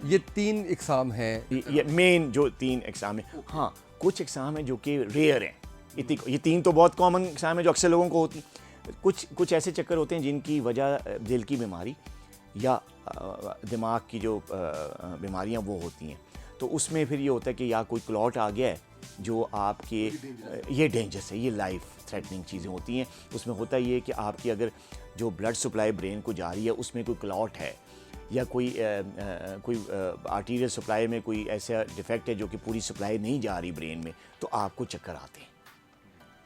ये 3 इकसाम हैं, ये मेन जो 3 एग्ज़ाम है। हाँ, कुछ एग्ज़ाम है जो कि रेयर हैं। ये 3 तो बहुत कॉमन एग्ज़ाम है जो अक्सर लोगों को होती। कुछ ऐसे चक्कर होते हैं जिनकी वजह दिल की बीमारी या दिमाग की जो बीमारियां वो होती हैं। तो उसमें फिर ये होता है कि या कोई क्लॉट आ गया है जो आपके ये डेंजरस है, ये लाइफ थ्रेटनिंग चीज़ें होती हैं। उसमें होता ये कि आपकी अगर जो ब्लड सप्लाई ब्रेन को जा रही है उसमें कोई क्लॉट है या कोई आर्टीरियल सप्लाई में कोई ऐसा डिफेक्ट है जो कि पूरी सप्लाई नहीं जा रही ब्रेन में, तो आपको चक्कर आते हैं।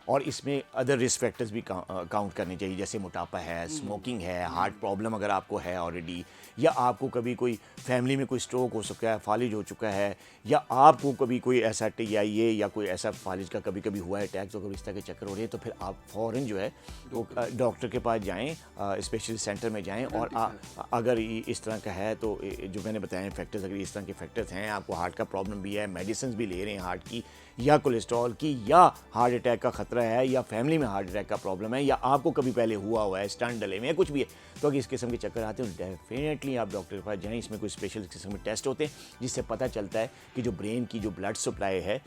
और इसमें अदर रिस्क फैक्टर्स भी काउंट करने चाहिए, जैसे मोटापा है, स्मोकिंग है, हार्ट प्रॉब्लम अगर आपको है ऑलरेडी, या आपको कभी कोई फैमिली में कोई स्ट्रोक हो चुका है, फालिज हो चुका है, या आपको कभी कोई ऐसा TIA या कोई ऐसा फालिज का कभी कभी हुआ है अटैक, तो कभी इस तरह के चक्कर हो रहे हैं, तो फिर आप फ़ौरन जो है वो डॉक्टर के पास जाएँ, स्पेशलिस्ट सेंटर में जाएँ। और अगर इस तरह का है तो जो मैंने बताया फैक्टर्स, अगर इस तरह के फैक्टर्स हैं, आपको हार्ट का प्रॉब्लम भी है, मेडिसिन भी ले रहे हैं हार्ट की या कोलेस्ट्रॉल की, या हार्ट अटैक का खतरा है, या फैमिली में हार्ट अटैक का प्रॉब्लम है, या आपको कभी पहले हुआ है, स्टंट डले में या कुछ भी है, तो अगर इस किस्म के चक्कर आते हैं डेफिनेटली आप डॉक्टर के पास जाएं। इसमें कोई स्पेशल किस्म के टेस्ट होते हैं जिससे पता चलता है कि जो ब्रेन की जो ब्लड सप्लाई है,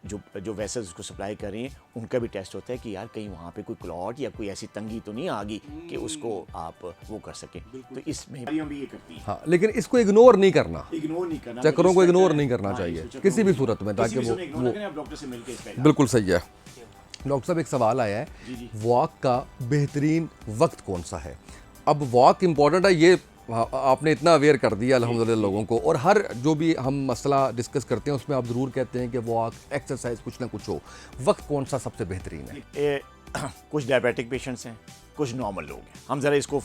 जो वेसल्स उसको सप्लाई कर रही हैं, उनका भी टेस्ट होता है कि यार कहीं वहाँ पे कोई क्लॉट या कोई ऐसी तंगी तो नहीं आ गई कि उसको आप वो कर सकें। तो इसमें भी ये करती हैं। हाँ, लेकिन इसको इग्नोर नहीं करना, करना, चक्करों को इग्नोर नहीं करना चाहिए किसी भी सूरत में, ताकि वो डॉक्टर से मिलकर। बिल्कुल सही है। डॉक्टर साहब, एक सवाल आया है, वॉक का बेहतरीन वक्त कौन सा है? अब वॉक इम्पॉर्टेंट है, ये आपने इतना अवेयर कर दिया अल्हम्दुलिल्लाह लोगों को, और हर जो भी हम मसला डिस्कस करते हैं उसमें आप ज़रूर कहते हैं कि वॉक, एक्सरसाइज, कुछ ना कुछ हो। वक्त कौन सा सबसे बेहतरीन है? कुछ डायबिटिक पेशेंट्स हैं, कुछ नॉर्मल लोग हैं। हम ज़रा इसको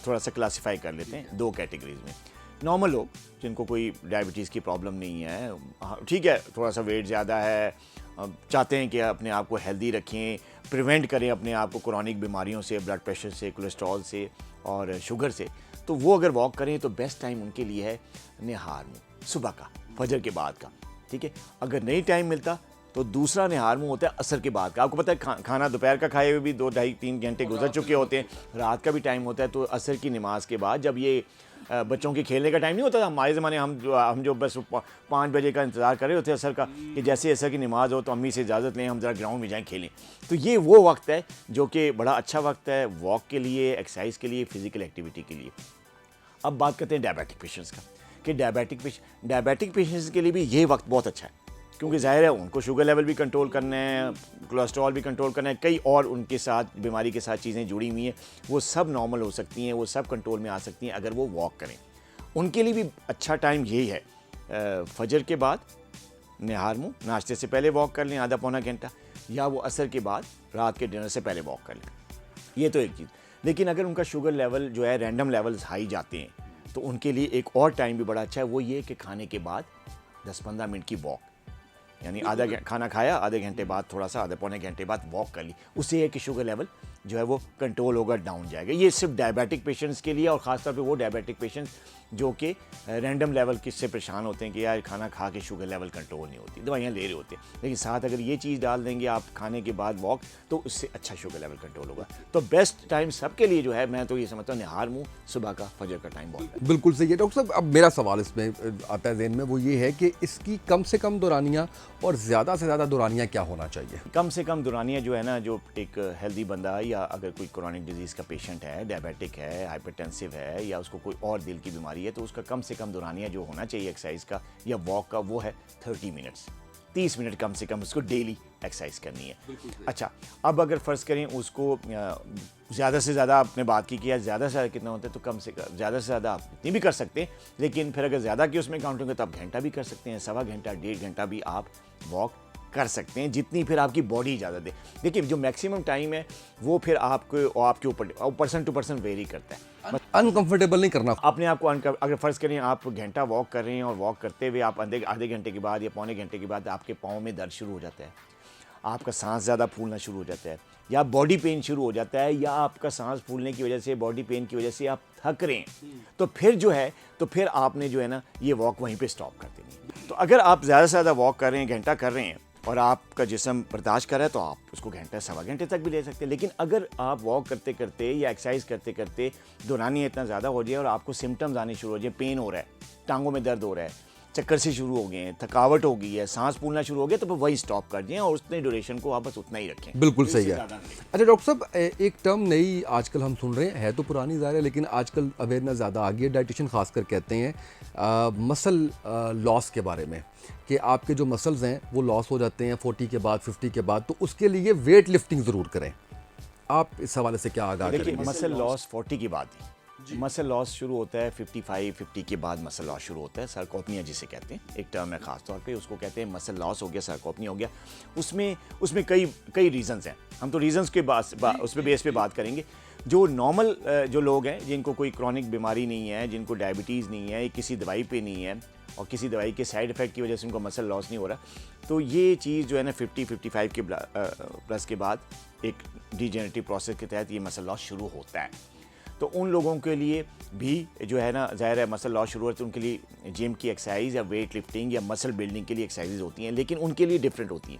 थोड़ा सा क्लासीफाई कर लेते हैं 2 कैटेगरीज में। नॉर्मल लोग जिनको कोई डायबिटीज़ की प्रॉब्लम नहीं है, ठीक है, थोड़ा सा वेट ज़्यादा है, चाहते हैं कि अपने आप को हेल्दी रखें, प्रिवेंट करें अपने आप को क्रॉनिक बीमारियों से, ब्लड प्रेशर से, कोलेस्ट्रॉल से और शुगर से, तो वो अगर वॉक करें तो बेस्ट टाइम उनके लिए है निहार मुँह, सुबह का, फजर के बाद का। ठीक है, अगर नहीं टाइम मिलता तो दूसरा निहार मुँह होता है असर के बाद का। आपको पता है खाना दोपहर का खाए हुए भी 2, 2.5, 3 घंटे गुजर चुके होते हैं, रात का भी टाइम होता है। तो असर की नमाज के बाद, जब ये बच्चों के खेलने का टाइम नहीं होता था हमारे ज़माने, हम जो बस 5 बजे का इंतज़ार कर रहे होते असर का, कि जैसे असर की नमाज़ हो तो अम्मी से इजाज़त लें, हम ज़रा ग्राउंड में जाएं खेलें। तो ये वो वक्त है जो कि बड़ा अच्छा वक्त है वॉक के लिए, एक्सरसाइज के लिए, फ़िज़िकल एक्टिविटी के लिए। अब बात करते हैं डायबिटिक पेशेंट्स का, कि डायबिटिक पेशेंट्स के लिए भी ये वक्त बहुत अच्छा है, क्योंकि ज़ाहिर है उनको शुगर लेवल भी कंट्रोल करना है, कोलेस्ट्रॉल भी कंट्रोल करना है, कई और उनके साथ बीमारी के साथ चीज़ें जुड़ी हुई हैं, वो सब नॉर्मल हो सकती हैं, वो सब कंट्रोल में आ सकती हैं अगर वो वॉक करें। उनके लिए भी अच्छा टाइम यही है, फजर के बाद निहार मुँह, नाश्ते से पहले वॉक कर लें आधा पौना घंटा, या वो असर के बाद रात के डिनर से पहले वॉक कर लें। ये तो एक चीज़। लेकिन अगर उनका शुगर लेवल जो है रैंडम लेवल्स हाई जाते हैं, तो उनके लिए एक और टाइम भी बड़ा अच्छा है, वो ये कि खाने के बाद 10-15 मिनट की वॉक, यानी खाना खाया, आधे घंटे बाद थोड़ा सा, आधे पौने घंटे बाद वॉक कर ली, उससे है कि शुगर लेवल जो है वो कंट्रोल होगा, डाउन जाएगा। ये सिर्फ डायबिटिक पेशेंट्स के लिए, और ख़ासतौर पे वो डायबिटिक पेशेंट्स जो कि रैंडम लेवल किससे परेशान होते हैं कि यार खाना खा के शुगर लेवल कंट्रोल नहीं होती, दवाइयाँ ले रहे होते हैं, लेकिन साथ अगर ये चीज़ डाल देंगे आप खाने के बाद वॉक, तो उससे अच्छा शुगर लेवल कंट्रोल होगा। तो बेस्ट टाइम सबके लिए जो है, मैं तो ये समझता हूँ निहार मुँह, सुबह का, फजर का टाइम बहुत है। बिल्कुल सही है डॉक्टर साहब। अब मेरा सवाल इसमें आता है ज़हन में, वो ये है कि इसकी कम से कम दौरानियाँ और ज़्यादा से ज़्यादा दौरानियाँ क्या होना चाहिए? कम से कम दौरानियाँ जो है ना, जो एक हेल्दी बंदा या अगर कोई क्रॉनिक डिजीज़ का पेशेंट है, डायबिटिक है, हाइपरटेंसिव है, या उसको कोई और दिल की बीमारी है, तो उसका कम से कम दौरानियाँ जो होना चाहिए एक्सरसाइज का या वॉक का, वो है 30 मिनट्स, 30 मिनट कम से कम उसको डेली एक्सरसाइज करनी है। अच्छा, अब अगर फ़र्ज़ करें उसको ज़्यादा से ज़्यादा, आपने बात की कि यार ज़्यादा से ज़्यादा कितना होता है, तो कम से कम ज़्यादा से ज़्यादा आप इतनी भी कर सकते हैं, लेकिन फिर अगर ज़्यादा की उसमें काउंट होंगे तो आप घंटा भी कर सकते हैं, 1.25 घंटा, 1.5 घंटा भी आप वॉक कर सकते हैं, जितनी फिर आपकी बॉडी इजाज़त दे। देखिए, जो मैक्सिमम टाइम है वो फिर आपके ऊपर पर्सन टू पर्सन वेरी करता है। अनकंफर्टेबल नहीं करना अपने आप को अगर फ़र्ज़ करें आप घंटा वॉक कर रहे हैं और वॉक करते हुए आप आधे घंटे के बाद या पौने घंटे के बाद आपके पाँव में दर्द शुरू हो जाता है, आपका सांस ज़्यादा फूलना शुरू हो जाता है, या बॉडी पेन शुरू हो जाता है, या आपका सांस फूलने की वजह से, बॉडी पेन की वजह से आप थक रहे हैं, तो फिर जो है, तो फिर आपने जो है ना ये वॉक वहीं पे स्टॉप कर देनी है। तो अगर आप ज़्यादा से ज़्यादा वॉक कर रहे हैं, घंटा कर रहे हैं, और आपका जिस्म बर्दाश्त कर रहा है तो आप उसको घंटा सवा घंटे तक भी ले सकते हैं। लेकिन अगर आप वॉक करते करते या एक्सरसाइज करते करते दौरानिया इतना ज़्यादा हो जाए और आपको सिम्टम्स आने शुरू हो जाए, पेन हो रहा है, टांगों में दर्द हो रहा है, चक्कर से शुरू हो गए हैं, थकावट हो गई है, सांस फूलना शुरू हो गया, तो फिर वही स्टॉप कर दें और उतने ड्यूरेशन को आप बस उतना ही रखें। बिल्कुल सही है। अच्छा डॉक्टर साहब, एक टर्म नई आजकल हम सुन रहे हैं, है तो पुरानी ज़ाहिर है, लेकिन आजकल अवेयरनेस ज़्यादा आ गई है, डाइटिशियन खासकर कहते हैं मसल लॉस के बारे में, कि आपके जो मसल्स हैं वो लॉस हो जाते हैं 40 के बाद, 50 के बाद, तो उसके लिए वेट लिफ्टिंग ज़रूर करें। आप इस हवाले से क्या आगाह देखिए, करेंगे? मसल लॉस 40 के बाद ही, मसल लॉस शुरू होता है 50 के बाद मसल लॉस शुरू होता है। सार्कोपनिया जिसे कहते हैं, एक टर्म है खास तौर पे, उसको कहते हैं मसल लॉस हो गया, सार्कोपनिया हो गया। उसमें कई रीजंस हैं, हम तो रीजंस के उस पे बेस पे बात करेंगे। जो नॉर्मल जो लोग हैं, जिनको कोई क्रॉनिक बीमारी नहीं है, जिनको डायबिटीज़ नहीं है, किसी दवाई पे नहीं है और किसी दवाई के साइड इफ़ेक्ट की वजह से उनको मसल लॉस नहीं हो रहा, तो ये चीज़ जो है ना 50-55 के प्लस के बाद एक डिजेनरेटिव प्रोसेस के तहत ये मसल लॉस शुरू होता है। तो उन लोगों के लिए भी जो है ना, ज़ाहिर है मसल लॉस शुरू होता है तो उनके लिए जिम की एक्सरसाइज या वेट लिफ्टिंग या मसल बिल्डिंग के लिए एक्सरसाइज होती हैं, लेकिन उनके लिए डिफरेंट होती हैं।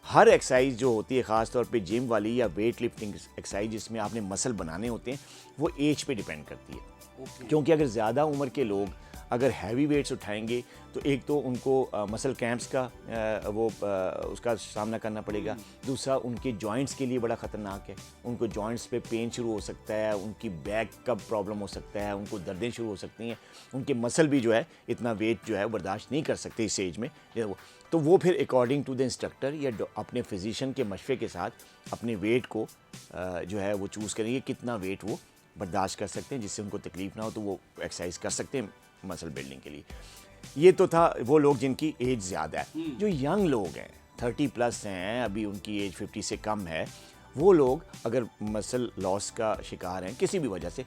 हर एक्सरसाइज जो होती है, ख़ास तौर पे जिम वाली या वेट लिफ्टिंग एक्सरसाइज जिसमें आपने मसल बनाने होते हैं, वो एज पे डिपेंड करती है। क्योंकि अगर ज़्यादा उम्र के लोग अगर हैवी वेट्स उठाएंगे तो एक तो उनको मसल क्रैम्प्स का उसका सामना करना पड़ेगा, दूसरा उनके जॉइंट्स के लिए बड़ा ख़तरनाक है, उनको जॉइंट्स पे पेन शुरू हो सकता है, उनकी बैक का प्रॉब्लम हो सकता है, उनको दर्दें शुरू हो सकती हैं, उनके मसल भी जो है इतना वेट जो है बर्दाश्त नहीं कर सकते इस एज में। तो वो फिर अकॉर्डिंग टू द इंस्ट्रक्टर या अपने फिजिशियन के मशवरे के साथ अपने वेट को जो है वो चूज़ करेंगे, कितना वेट वो बर्दाश्त कर सकते हैं जिससे उनको तकलीफ ना हो, तो वो एक्सरसाइज कर सकते हैं मसल बिल्डिंग के लिए। ये तो था वो लोग जिनकी एज ज़्यादा है। जो यंग लोग हैं, 30 प्लस हैं, अभी उनकी एज 50 से कम है, वो लोग अगर मसल लॉस का शिकार हैं किसी भी वजह से,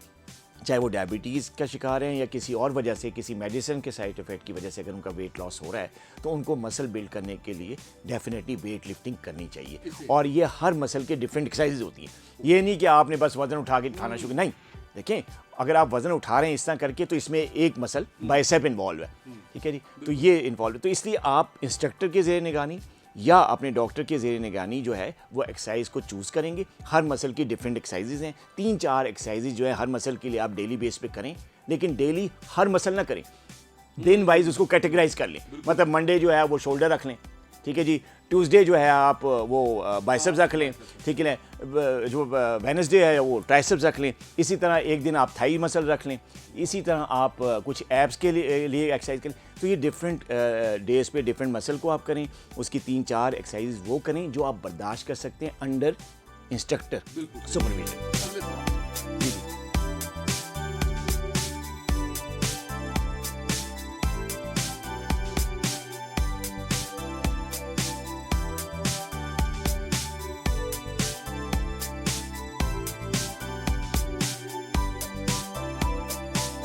चाहे वो डायबिटीज़ का शिकार हैं या किसी और वजह से, किसी मेडिसिन के साइड इफ़ेक्ट की वजह से अगर उनका वेट लॉस हो रहा है, तो उनको मसल बिल्ड करने के लिए डेफिनेटली वेट लिफ्टिंग करनी चाहिए। और ये हर मसल के डिफरेंट एक्सरसाइज होती हैं, ये नहीं कि आपने बस वजन उठा के खाना शुरू, नहीं। देखें, अगर आप वज़न उठा रहे हैं इस तरह करके तो इसमें एक मसल बाइसेप इन्वॉल्व है, ठीक है जी, तो ये इन्वॉल्व है। तो इसलिए आप इंस्ट्रक्टर के ज़ेर निगरानी या अपने डॉक्टर के ज़ेर निगरानी जो है वो एक्सरसाइज को चूज़ करेंगे। हर मसल की डिफरेंट एक्सरसाइजेज हैं, 3-4 एक्सरसाइजेज जो है हर मसल के लिए आप डेली बेस पे करें, लेकिन डेली हर मसल ना करें, दिन वाइज उसको कैटेगराइज कर लें। मतलब मंडे जो है वो शोल्डर रख लें, ठीक है जी, ट्यूसडे जो है आप वो बाइसेप्स रख लें, ठीक है, जो वेडनेसडे है वो ट्राइसेप्स रख लें, इसी तरह एक दिन आप थाई मसल रख लें, इसी तरह आप कुछ एब्स के लिए एक्सरसाइज करें। तो ये डिफरेंट डेज पे डिफरेंट मसल को आप करें, उसकी 3-4 एक्सरसाइज वो करें जो आप बर्दाश्त कर सकते हैं अंडर इंस्ट्रक्टर सुपरविजन।